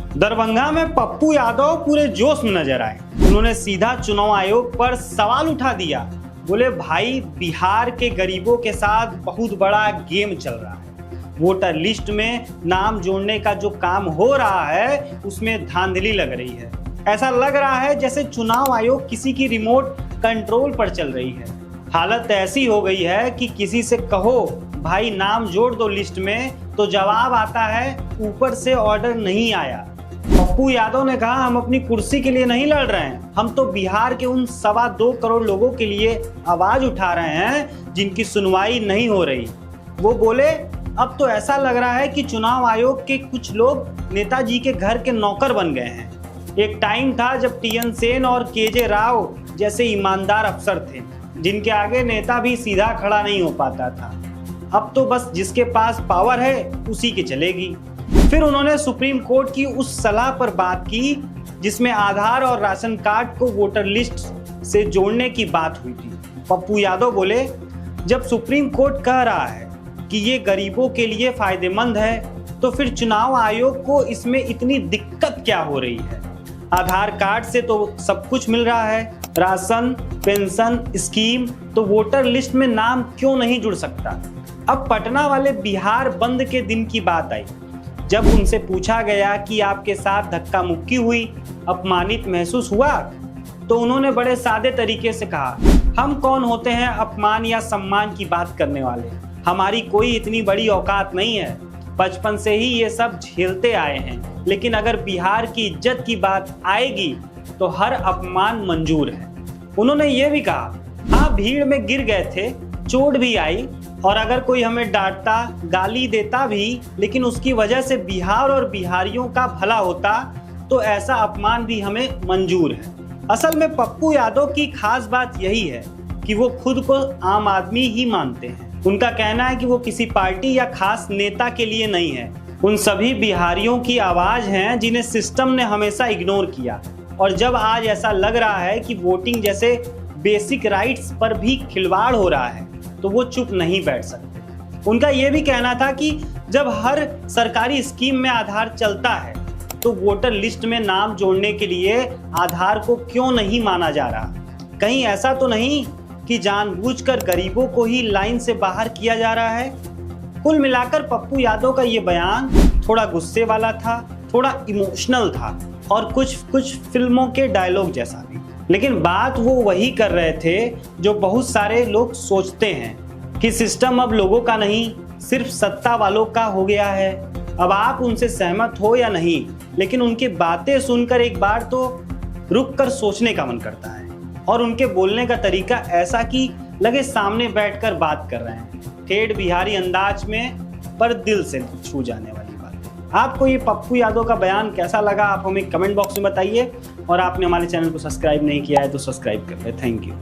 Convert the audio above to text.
दरभंगा में पप्पू यादव पूरे जोश में नजर आए। उन्होंने सीधा चुनाव आयोग पर सवाल उठा दिया। बोले भाई, बिहार के गरीबों के साथ बहुत बड़ा गेम चल रहा है। वोटर लिस्ट में नाम जोड़ने का जो काम हो रहा है उसमें धांधली लग रही है। ऐसा लग रहा है जैसे चुनाव आयोग किसी की रिमोट कंट्रोल पर चल रही है। हालत ऐसी हो गई है कि किसी से कहो भाई नाम जोड़ दो लिस्ट में, तो जवाब आता है ऊपर से ऑर्डर नहीं आया। पप्पू यादव ने कहा, हम अपनी कुर्सी के लिए नहीं लड़ रहे हैं, हम तो बिहार के उन 2.25 करोड़ लोगों के लिए आवाज उठा रहे हैं जिनकी सुनवाई नहीं हो रही। वो बोले, अब तो ऐसा लग रहा है कि चुनाव आयोग के कुछ लोग नेताजी के घर के नौकर बन गए हैं। एक टाइम था जब टीएन सेन और केजे राव जैसे ईमानदार अफसर थे, जिनके आगे नेता भी सीधा खड़ा नहीं हो पाता था। अब तो बस जिसके पास पावर है उसी की चलेगी। फिर उन्होंने सुप्रीम कोर्ट की उस सलाह पर बात की जिसमें आधार और राशन कार्ड को वोटर लिस्ट से जोड़ने की बात हुई थी। पप्पू यादव बोले, जब सुप्रीम कोर्ट कह रहा है कि ये गरीबों के लिए फायदेमंद है, तो फिर चुनाव आयोग को इसमें इतनी दिक्कत क्या हो रही है? आधार कार्ड से तो सब कुछ मिल रहा है, राशन, पेंशन, स्कीम, तो वोटर लिस्ट में नाम क्यों नहीं जुड़ सकता? अब पटना वाले बिहार बंद के दिन की बात आई, जब उनसे पूछा गया कि आपके साथ धक्का मुक्की हुई, अपमानित महसूस हुआ, तो उन्होंने बड़े सादे तरीके से कहा, हम कौन होते हैं अपमान या सम्मान की बात करने वाले? हमारी कोई इतनी बड़ी औकात नहीं है, बचपन से ही ये सब झेलते आए हैं। लेकिन अगर बिहार की इज्जत की बात आएगी तो हर अपमान मंजूर है। उन्होंने ये भी कहा, हाँ भीड़ में गिर गए थे, चोट भी आई, और अगर कोई हमें डांटता, गाली देता भी, लेकिन उसकी वजह से बिहार और बिहारियों का भला होता, तो ऐसा अपमान भी हमें मंजूर है। असल में पप्पू यादव की खास बात यही है कि वो खुद को आम आदमी ही मानते हैं। उनका कहना है कि वो किसी पार्टी या खास नेता के लिए नहीं है, उन सभी बिहारियों की आवाज हैं जिन्हें सिस्टम ने हमेशा इग्नोर किया। और जब आज ऐसा लग रहा है कि वोटिंग जैसे बेसिक राइट्स पर भी खिलवाड़ हो रहा है, तो वो चुप नहीं बैठ सकते। उनका ये भी कहना था कि जब हर सरकारी स्कीम में आधार चलता है, तो वोटर लिस्ट में नाम जोड़ने के लिए आधार को क्यों नहीं माना जा रहा? कहीं ऐसा तो नहीं कि जानबूझकर गरीबों को ही लाइन से बाहर किया जा रहा है? कुल मिलाकर पप्पू यादव का ये बयान थोड़ा गुस्से वाला था, थोड़ा इमोशनल था, और कुछ फिल्मों के डायलॉग जैसा भी। लेकिन बात वो वही कर रहे थे जो बहुत सारे लोग सोचते हैं कि सिस्टम अब लोगों का नहीं, सिर्फ सत्ता वालों का हो गया है। अब आप उनसे सहमत हो या नहीं, लेकिन उनकी बातें सुनकर एक बार तो रुक कर सोचने का मन करता है। और उनके बोलने का तरीका ऐसा कि लगे सामने बैठकर बात कर रहे हैं, ठेठ बिहारी अंदाज में, पर दिल से छू जाने वाली बात। आपको ये पप्पू यादव का बयान कैसा लगा, आप हमें कमेंट बॉक्स में बताइए। और आपने हमारे चैनल को सब्सक्राइब नहीं किया है तो सब्सक्राइब कर ले। Thank you.